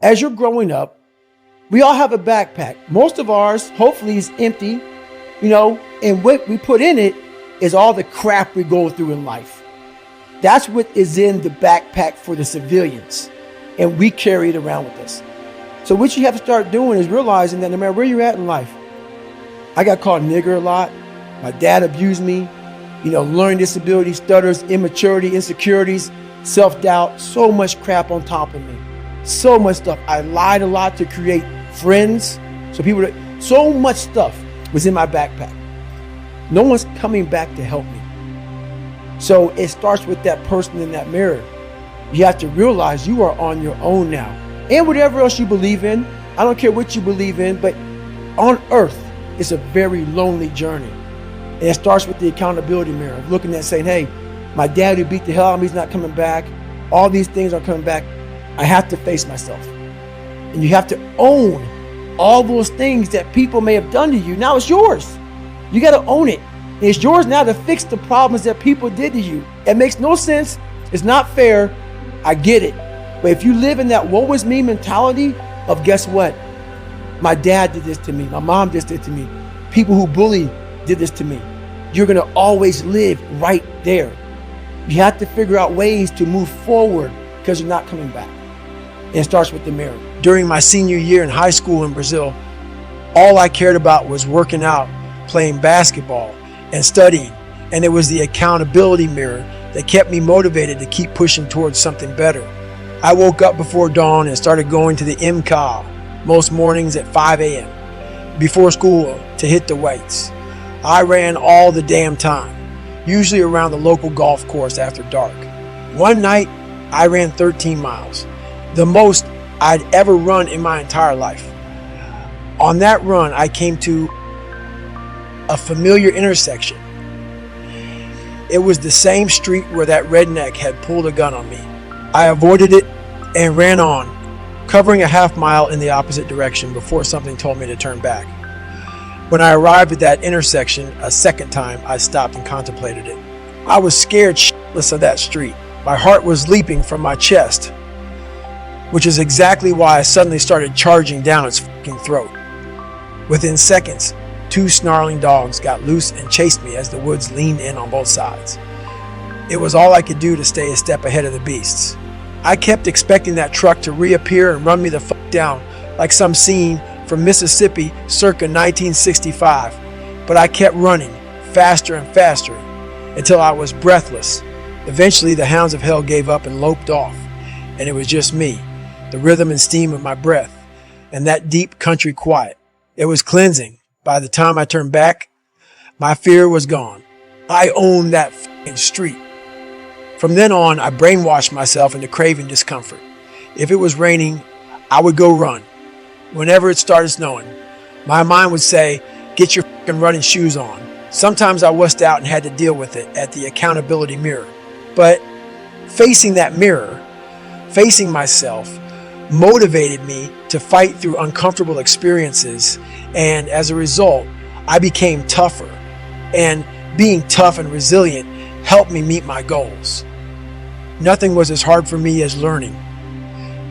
As you're growing up, we all have a backpack. Most of ours, hopefully, is empty, and what we put in it is all the crap we go through in life. That's what is in the backpack for the civilians, and we carry it around with us. So what you have to start doing is realizing that no matter where you're at in life, I got called nigger a lot. My dad abused me, learning disability, stutters, immaturity, insecurities, self-doubt, so much crap on top of me. So much stuff. I lied a lot to create friends. So much stuff was in my backpack. No one's coming back to help me. So it starts with that person in that mirror. You have to realize you are on your own now. And whatever else you believe in, I don't care what you believe in, but on earth, it's a very lonely journey. And it starts with the accountability mirror, looking at saying, hey, my dad who beat the hell out of me is not coming back. All these things are coming back. I have to face myself. And you have to own all those things that people may have done to you. Now it's yours. You got to own it. And it's yours now to fix the problems that people did to you. It makes no sense. It's not fair. I get it. But if you live in that woe is me mentality of guess what? My dad did this to me. My mom did this to me. People who bully did this to me. You're going to always live right there. You have to figure out ways to move forward because you're not coming back. And it starts with the mirror. During my senior year in high school in Brazil, all I cared about was working out, playing basketball, and studying. And it was the accountability mirror that kept me motivated to keep pushing towards something better. I woke up before dawn and started going to the MCAW most mornings at 5 a.m. before school to hit the weights. I ran all the damn time, usually around the local golf course after dark. One night, I ran 13 miles, the most I'd ever run in my entire life. On that run, I came to a familiar intersection. It was the same street where that redneck had pulled a gun on me. I avoided it and ran on, covering a half mile in the opposite direction before something told me to turn back. When I arrived at that intersection a second time, I stopped and contemplated it. I was scared shitless of that street. My heart was leaping from my chest, which is exactly why I suddenly started charging down its fucking throat. Within seconds, 2 snarling dogs got loose and chased me as the woods leaned in on both sides. It was all I could do to stay a step ahead of the beasts. I kept expecting that truck to reappear and run me the fuck down like some scene from Mississippi circa 1965, but I kept running faster and faster until I was breathless. Eventually, the hounds of hell gave up and loped off, and it was just me, the rhythm and steam of my breath, and that deep country quiet. It was cleansing. By the time I turned back, my fear was gone. I owned that fucking street. From then on, I brainwashed myself into craving discomfort. If it was raining, I would go run. Whenever it started snowing, my mind would say, get your fucking running shoes on. Sometimes I wussed out and had to deal with it at the accountability mirror. But facing that mirror, facing myself, motivated me to fight through uncomfortable experiences, and as a result, I became tougher. And being tough and resilient helped me meet my goals. Nothing was as hard for me as learning.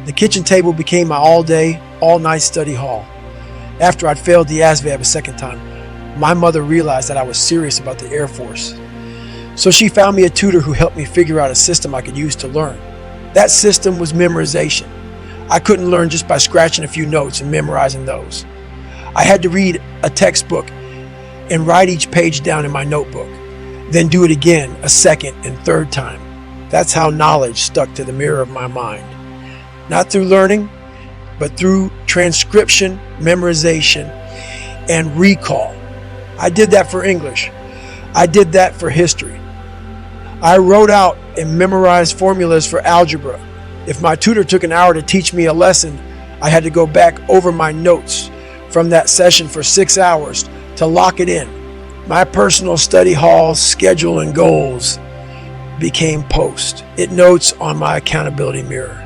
The kitchen table became my all-day, all-night study hall. After I'd failed the ASVAB a second time, my mother realized that I was serious about the Air Force. So she found me a tutor who helped me figure out a system I could use to learn. That system was memorization. I couldn't learn just by scratching a few notes and memorizing those. I had to read a textbook and write each page down in my notebook, then do it again a second and third time. That's how knowledge stuck to the mirror of my mind. Not through learning, but through transcription, memorization, and recall. I did that for English. I did that for history. I wrote out and memorized formulas for algebra. If my tutor took an hour to teach me a lesson, I had to go back over my notes from that session for 6 hours to lock it in. My personal study hall schedule and goals became post-it notes on my accountability mirror.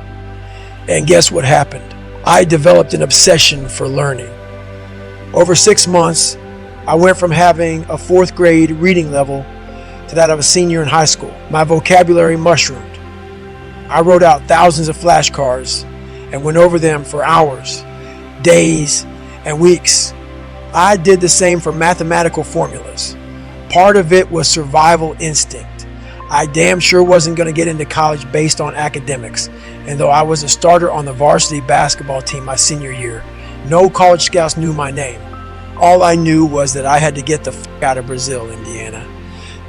And guess what happened? I developed an obsession for learning. Over 6 months, I went from having a 4th grade reading level to that of a senior in high school. My vocabulary mushroomed. I wrote out thousands of flashcards and went over them for hours, days, and weeks. I did the same for mathematical formulas. Part of it was survival instinct. I damn sure wasn't going to get into college based on academics, and though I was a starter on the varsity basketball team my senior year, no college scouts knew my name. All I knew was that I had to get the f*** out of Brazil, Indiana,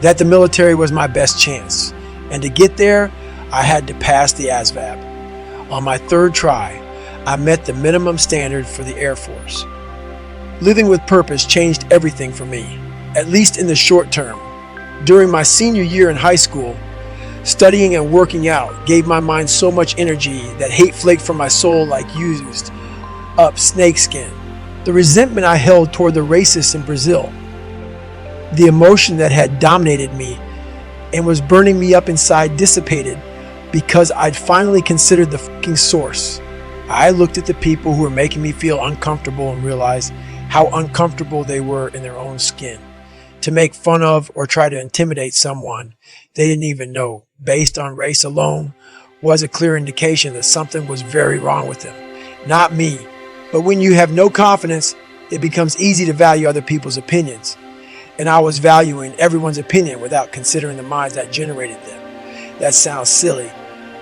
that the military was my best chance, and to get there, I had to pass the ASVAB. On my third try, I met the minimum standard for the Air Force. Living with purpose changed everything for me, at least in the short term. During my senior year in high school, studying and working out gave my mind so much energy that hate flaked from my soul like used up snakeskin. The resentment I held toward the racists in Brazil, the emotion that had dominated me and was burning me up inside dissipated because I'd finally considered the fucking source. I looked at the people who were making me feel uncomfortable and realized how uncomfortable they were in their own skin. To make fun of or try to intimidate someone they didn't even know based on race alone was a clear indication that something was very wrong with them. Not me. But when you have no confidence, it becomes easy to value other people's opinions. And I was valuing everyone's opinion without considering the minds that generated them. That sounds silly,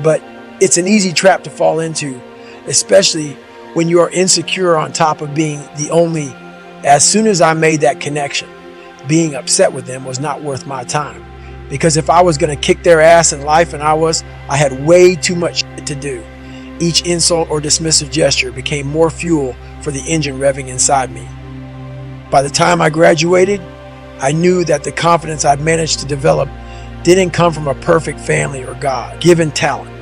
but it's an easy trap to fall into, especially when you are insecure on top of being the only. As soon as I made that connection, being upset with them was not worth my time. Because if I was going to kick their ass in life, and I had way too much shit to do. Each insult or dismissive gesture became more fuel for the engine revving inside me. By the time I graduated, I knew that the confidence I'd managed to develop didn't come from a perfect family or God-given talent.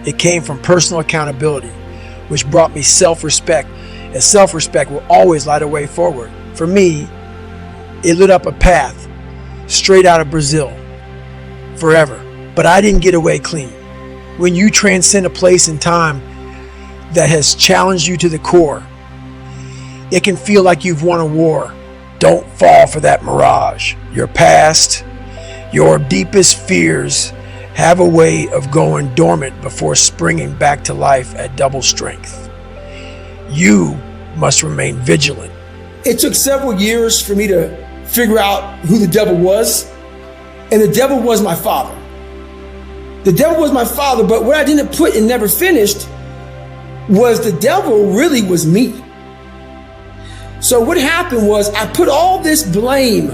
It came from personal accountability, which brought me self-respect, and self-respect will always light a way forward. For me, it lit up a path straight out of Brazil, forever. But I didn't get away clean. When you transcend a place and time that has challenged you to the core, it can feel like you've won a war. Don't fall for that mirage. Your past, your deepest fears have a way of going dormant before springing back to life at double strength. You must remain vigilant. It took several years for me to figure out who the devil was, and the devil was my father. The devil was my father, but what I didn't put and never finished was the devil really was me. So what happened was I put all this blame,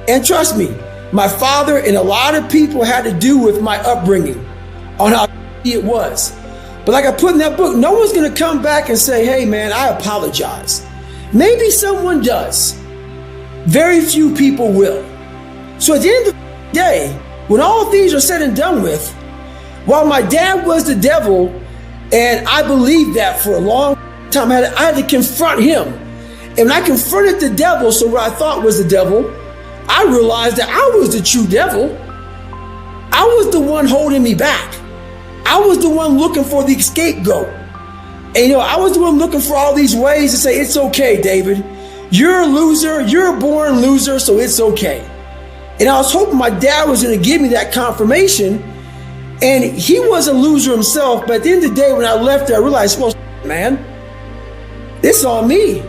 and trust me, my father and a lot of people had to do with my upbringing on how it was. But like I put in that book, no one's going to come back and say, hey man, I apologize. Maybe someone does. Very few people will. So at the end of the day, when all things are said and done with, while my dad was the devil, and I believed that for a long time, I had to confront him. And when I confronted the devil, so what I thought was the devil, I realized that I was the true devil. I was the one holding me back. I was the one looking for the scapegoat. And I was the one looking for all these ways to say, it's okay, David. You're a loser. You're a born loser, so it's okay. And I was hoping my dad was going to give me that confirmation. And he was a loser himself. But at the end of the day, when I left there, I realized, well, man, this is on me.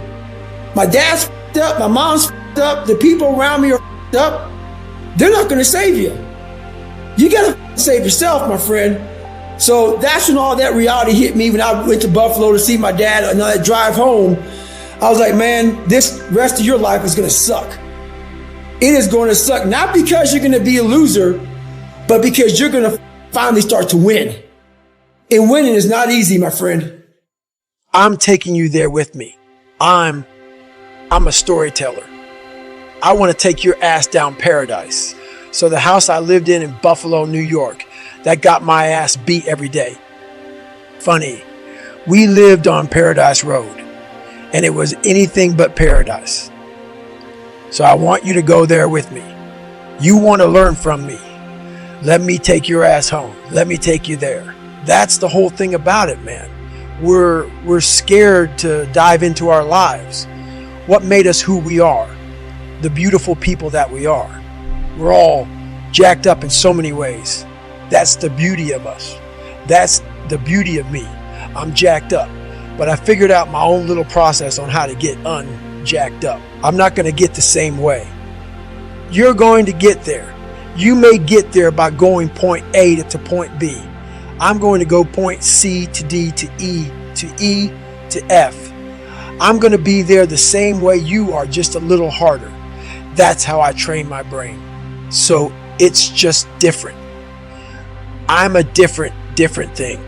My dad's f***ed up. My mom's f***ed up. The people around me are f***ed up. They're not going to save you. You got to save yourself, my friend. So that's when all that reality hit me when I went to Buffalo to see my dad and that drive home. I was like, man, this rest of your life is going to suck. It is going to suck, not because you're going to be a loser, but because you're going to finally start to win. And winning is not easy, my friend. I'm taking you there with me. I'm a storyteller. I want to take your ass down paradise. So the house I lived in Buffalo, New York, that got my ass beat every day. Funny, we lived on Paradise Road, and it was anything but paradise. So I want you to go there with me. You want to learn from me. Let me take your ass home. Let me take you there. That's the whole thing about it, man. We're scared to dive into our lives. What made us who we are? The beautiful people that we are. We're all jacked up in so many ways. That's the beauty of us. That's the beauty of me. I'm jacked up. But I figured out my own little process on how to get unjacked up. I'm not going to get the same way. You're going to get there. You may get there by going point A to point B. I'm going to go point C to D to E to F. I'm going to be there the same way you are, just a little harder. That's how I train my brain. So it's just different. I'm a different thing.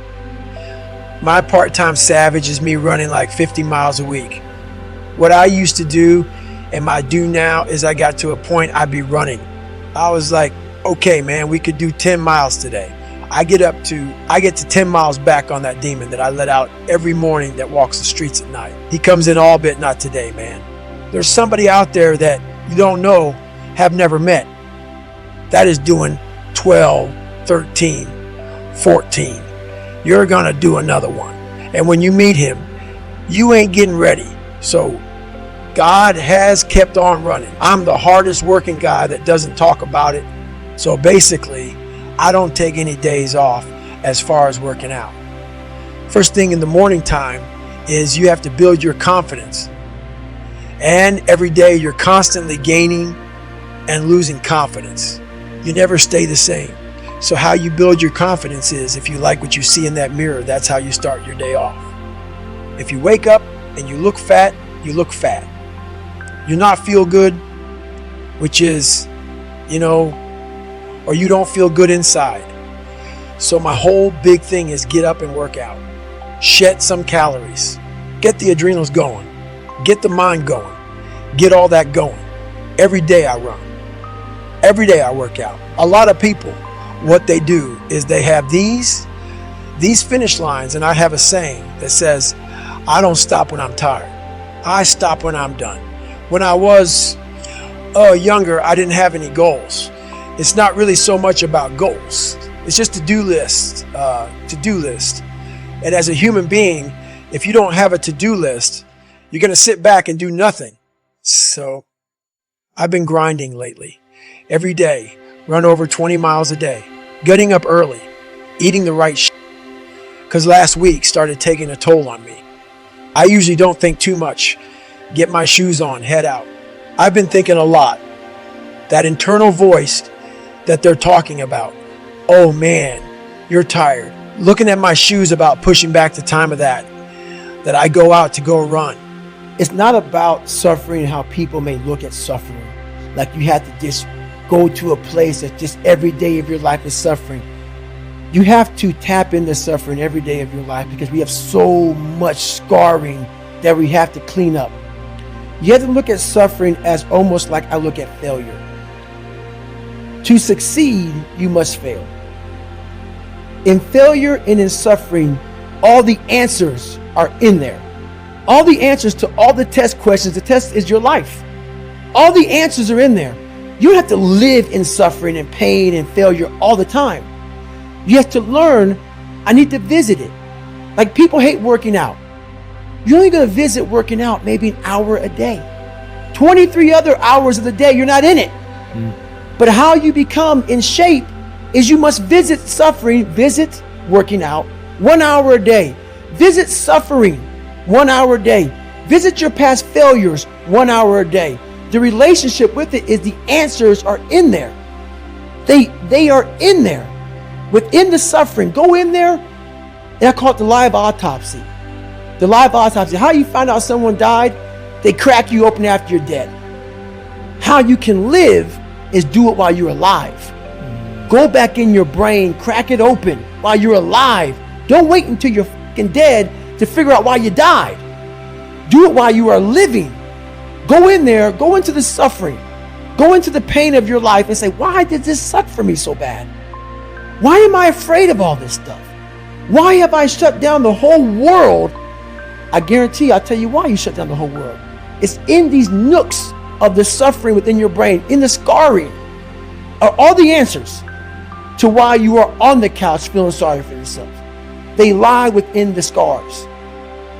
My part-time savage is me running like 50 miles a week. What I used to do and my do now is I got to a point I'd be running. I was like, okay, man, we could do 10 miles today. I get to 10 miles back on that demon that I let out every morning that walks the streets at night. He comes in all but not today, man. There's somebody out there that you don't know, have never met, that is doing 12, 13, 14. You're gonna do another one. And when you meet him, you ain't getting ready. So God has kept on running. I'm the hardest working guy that doesn't talk about it. So basically, I don't take any days off as far as working out. First thing in the morning time is you have to build your confidence. And every day you're constantly gaining and losing confidence. You never stay the same. So how you build your confidence is, if you like what you see in that mirror, that's how you start your day off. If you wake up and you look fat, you look fat. You're not feel good, which is, or you don't feel good inside. So my whole big thing is get up and work out. Shed some calories. Get the adrenals going. Get the mind going. Get all that going. Every day I run. Every day I work out. A lot of people, what they do is they have these finish lines, and I have a saying that says, I don't stop when I'm tired. I stop when I'm done. When I was younger, I didn't have any goals. It's not really so much about goals. It's just to-do list. And as a human being, if you don't have a to-do list, you're going to sit back and do nothing. So I've been grinding lately. Every day, run over 20 miles a day, getting up early, eating the right shit. Because last week started taking a toll on me. I usually don't think too much. Get my shoes on, head out. I've been thinking a lot. That internal voice that they're talking about. Oh man, you're tired. Looking at my shoes about pushing back the time of that I go out to go run. It's not about suffering, how people may look at suffering. Like you have to just go to a place that just every day of your life is suffering. You have to tap into suffering every day of your life because we have so much scarring that we have to clean up. You have to look at suffering as almost like I look at failure. To succeed, you must fail. In failure and in suffering, all the answers are in there. All the answers to all the test questions. The test is your life. All the answers are in there. You have to live in suffering and pain and failure all the time. You have to learn, I need to visit it. Like people hate working out. You're only going to visit working out maybe an hour a day. 23 other hours of the day, you're not in it. But how you become in shape is you must visit suffering, visit working out 1 hour a day. Visit suffering 1 hour a day. Visit your past failures 1 hour a day. The relationship with it is the answers are in there. They are in there. Within the suffering, go in there, and I call it the live autopsy. The live autopsy. How you find out someone died? They crack you open after you're dead. How you can live is do it while you're alive. Go back in your brain, crack it open while you're alive. Don't wait until you're fucking dead to figure out why you died. Do it while you are living. Go in there, go into the suffering, go into the pain of your life and say, why did this suck for me so bad? Why am I afraid of all this stuff? Why have I shut down the whole world? I guarantee I'll tell you why you shut down the whole world. It's in these nooks of the suffering within your brain, in the scarring, are all the answers to why you are on the couch feeling sorry for yourself. They lie within the scars.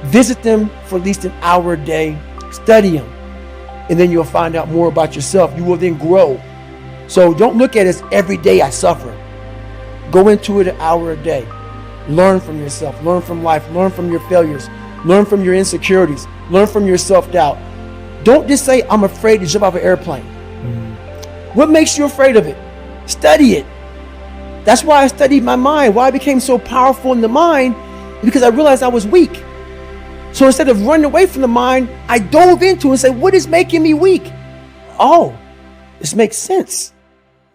Visit them for at least an hour a day. Study them. And then you'll find out more about yourself. You will then grow. So don't look at it as every day I suffer. Go into it an hour a day. Learn from yourself, learn from life, learn from your failures, learn from your insecurities, learn from your self-doubt. Don't just say, I'm afraid to jump off an airplane. What makes you afraid of it? Study it. That's why I studied my mind. Why I became so powerful in the mind, because I realized I was weak. So instead of running away from the mind, I dove into it and said, what is making me weak? Oh, this makes sense.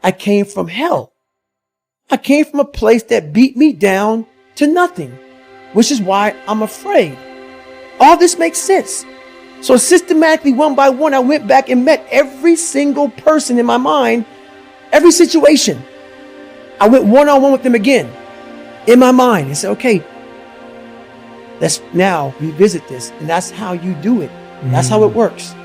I came from hell. I came from a place that beat me down to nothing, which is why I'm afraid. All this makes sense. So systematically, one by one, I went back and met every single person in my mind, every situation. I went one-on-one with them again in my mind and said, okay, let's now revisit this. And that's how you do it. That's how it works.